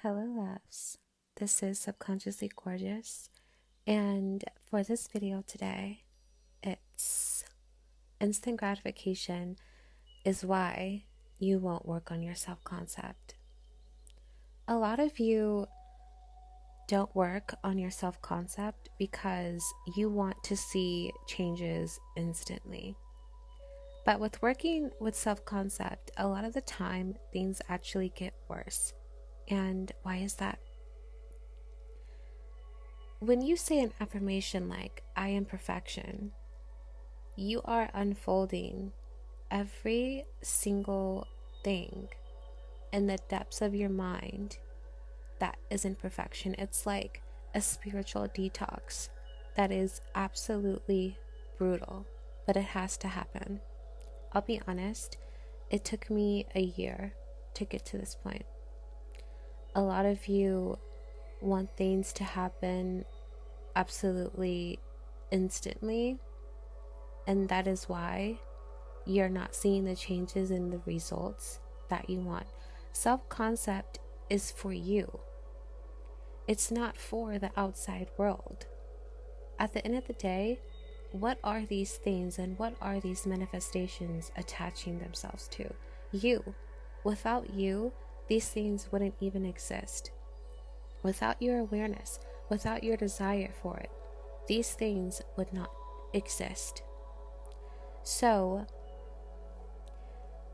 Hello, loves. This is Subconsciously Gorgeous, and for this video today, it's instant gratification is why you won't work on your self concept. A lot of you don't work on your self concept because you want to see changes instantly. But with working with self concept, a lot of the time things actually get worse. And why is that? When you say an affirmation like, I am perfection, you are unfolding every single thing in the depths of your mind that isn't perfection. It's like a spiritual detox that is absolutely brutal, but it has to happen. I'll be honest, it took me a year to get to this point. A lot of you want things to happen absolutely instantly, and that is why you're not seeing the changes in the results that you want. Self-concept is for you. It's not for the outside world. At the end of the day, what are these things and what are these manifestations attaching themselves to? You. Without you, these things wouldn't even exist. Without your awareness, without your desire for it, these things would not exist. So,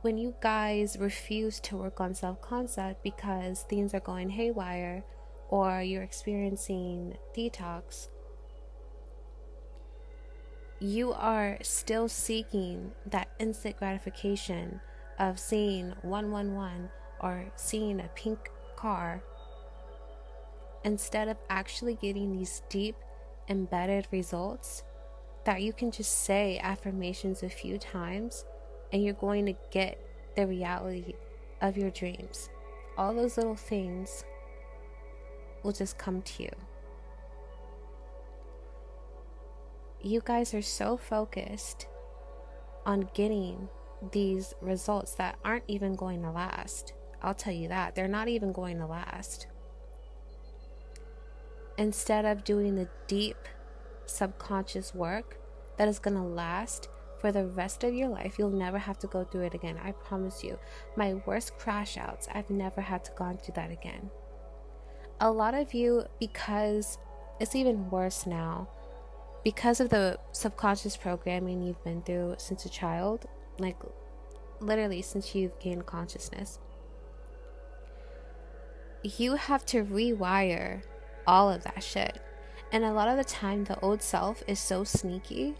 when you guys refuse to work on self-concept because things are going haywire or you're experiencing detox, you are still seeking that instant gratification of seeing 111 or seeing a pink car instead of actually getting these deep embedded results that you can just say affirmations a few times and you're going to get the reality of your dreams. All those little things will just come to you. You guys are so focused on getting these results that aren't even going to last. I'll tell you that. They're not even going to last. Instead of doing the deep subconscious work that is going to last for the rest of your life, you'll never have to go through it again. I promise you. My worst crash outs, I've never had to go through that again. A lot of you, because it's even worse now, because of the subconscious programming you've been through since a child, like literally since you've gained consciousness, you have to rewire all of that shit. And a lot of the time, the old self is so sneaky,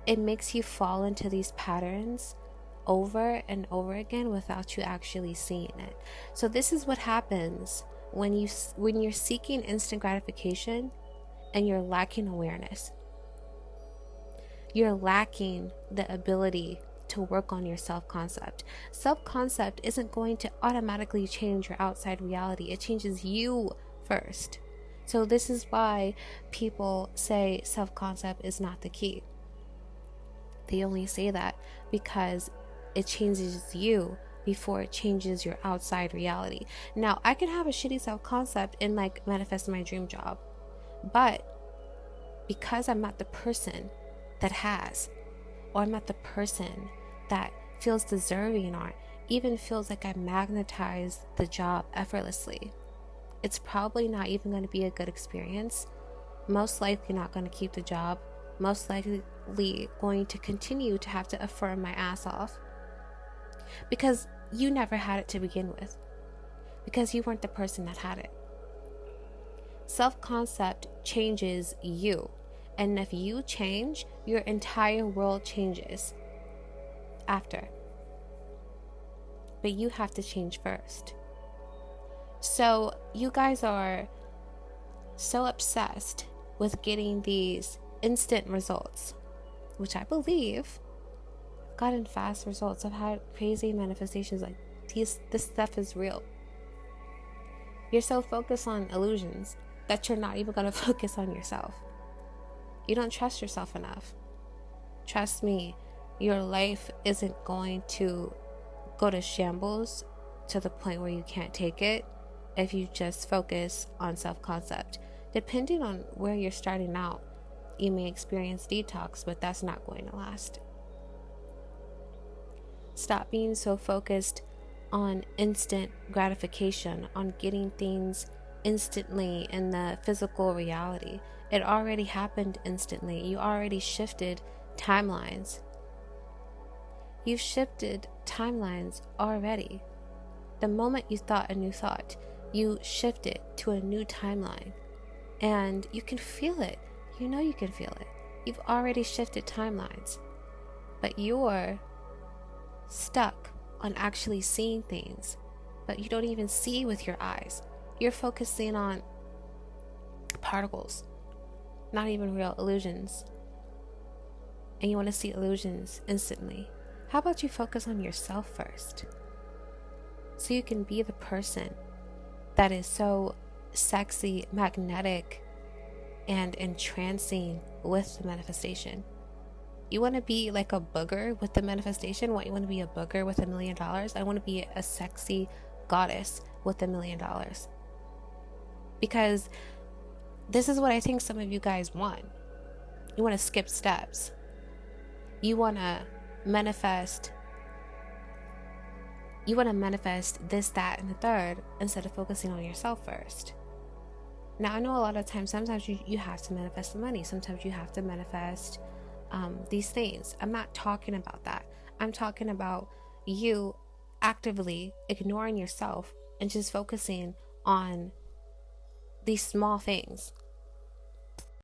it makes you fall into these patterns over and over again without you actually seeing it. So this is what happens when you're seeking instant gratification and you're lacking awareness. You're lacking the ability to work on your self-concept. Self-concept isn't going to automatically change your outside reality. It changes you first. So this is why people say self-concept is not the key. They only say that because it changes you before it changes your outside reality. Now, I can have a shitty self-concept and like manifest my dream job, but because I'm not the person that has, or I'm not the person that feels deserving or even feels like I magnetized the job effortlessly, it's probably not even going to be a good experience. Most likely not going to keep the job. Most likely going to continue to have to affirm my ass off because you never had it to begin with, because you weren't the person that had it. Self-concept changes you, and if you change, your entire world changes after. But you have to change first. So you guys are so obsessed with getting these instant results, which I believe I've gotten fast results. I've had crazy manifestations like this stuff is real. You're so focused on illusions that you're not even going to focus on yourself. You don't trust yourself enough. Trust me, your life isn't going to go to shambles to the point where you can't take it if you just focus on self-concept. Depending on where you're starting out, you may experience detox, but that's not going to last. Stop being so focused on instant gratification, on getting things instantly in the physical reality. It already happened instantly. You already shifted timelines. You've shifted timelines already. The moment you thought a new thought, you shift it to a new timeline. And you can feel it. You know you can feel it. You've already shifted timelines. But you're stuck on actually seeing things. But you don't even see with your eyes. You're focusing on particles, not even real illusions. And you want to see illusions instantly. How about you focus on yourself first? So you can be the person that is so sexy, magnetic, and entrancing with the manifestation. You want to be like a booger with the manifestation? What, you want to be a booger with $1 million? I want to be a sexy goddess with $1 million. Because this is what I think some of you guys want. You want to skip steps. You want to manifest this, that, and the third instead of focusing on yourself first. Now, I know a lot of times, sometimes you have to manifest the money. Sometimes you have to manifest these things. I'm not talking about that. I'm talking about you actively ignoring yourself and just focusing on these small things.